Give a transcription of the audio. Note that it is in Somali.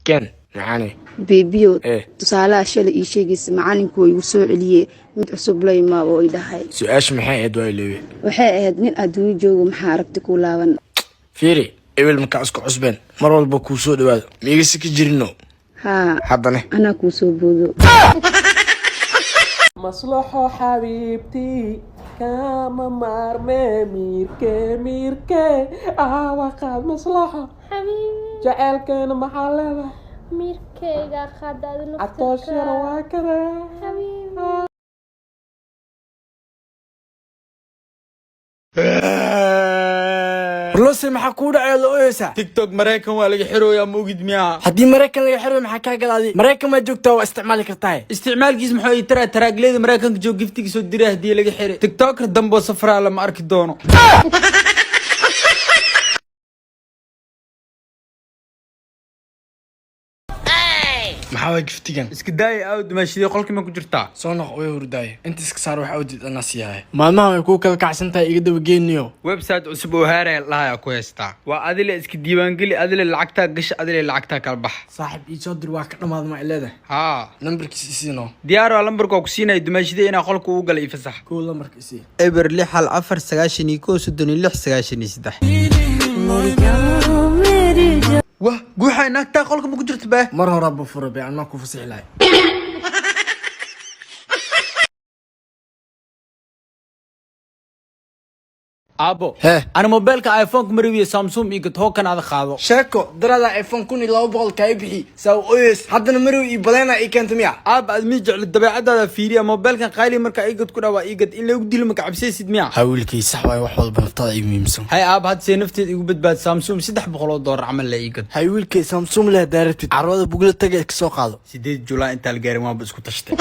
كان معاني بيبيو ايه tusaalaha shalay ii sheegaysa macalinku way igu soo celiyey mid cusub la imaado oo i dhahay سؤاش محي ادواي لوي waxay ahayd nin adduunyo joogo maxaa aragti ku laaban فيري ايبل مكا اسكو عصبين مر والبا كو سو دواado ميغا سكي جيرينو ها حدنا anaa kuu soo boodo مصلحة حبيبتي كما مرمي ميركي وقال مصلحة حبيبي جعلك انا محلها ميركيغا خداد عطوش نفتك رواكرة حبيبي بلوسي maxaa ku dhacay la ooysa TikTok Mareykan waa laga xirooyaa moogid miyaa hadii Mareykan laga xiro maxaa ka galaadi Mareykan ma joogtaa waa isticmaali kartaa isticmaalkiis muxuu ay taraa taraagleeda Mareykanka joog giftiga soo diray hadii laga xiray TikToker dambo safraa lama arki doono maxaa way giftigan iska daay aad maashidii qolkii ma ku jirtaa soo noq way hurdaay inta iska saar wax awdid ana siyahay maalmaha way ku kala kacsantahay iga daba geeniyo website cusub oo haaraya lahayaa ku haystaa waa adile iska diiwaangeli adile lacagtaa gasha adile lacagtaa kala bax saaxib ii soo dir waa ka dhamaad ma leedahay haa nambarkiisa isiino diyaar waa lambarka ku siinay dumaashidii inaa qolka ugu galay fasax koo lambarka isii eber 6 hal 4 96 wah guuxa naagtaa qolka ma ku jirto baa mar hore ba furo baan ma ku fasix lahay abo Heh. ana mobilka iPhone ku mariyo Samsung iyo token aad qaado sheeko darada iPhone 1200 ka bixi saw OS haddana mariyo ii baleena ii keento miya aab aad mi jecel dabeecadaada fiiriya mobilkan qaali marka ay gad ku dhawaa igad in lagu dilo marka cabsaysid miya hawilkii sax way wax walba naftada ii muhiimsan hay aab had see nafteed igu badbaad Samsung $300 amal la igad hawilkii Samsung leh daaratid carwada bugla tagay ka soo qaado 8 July inta la gaarin waa isku tashtay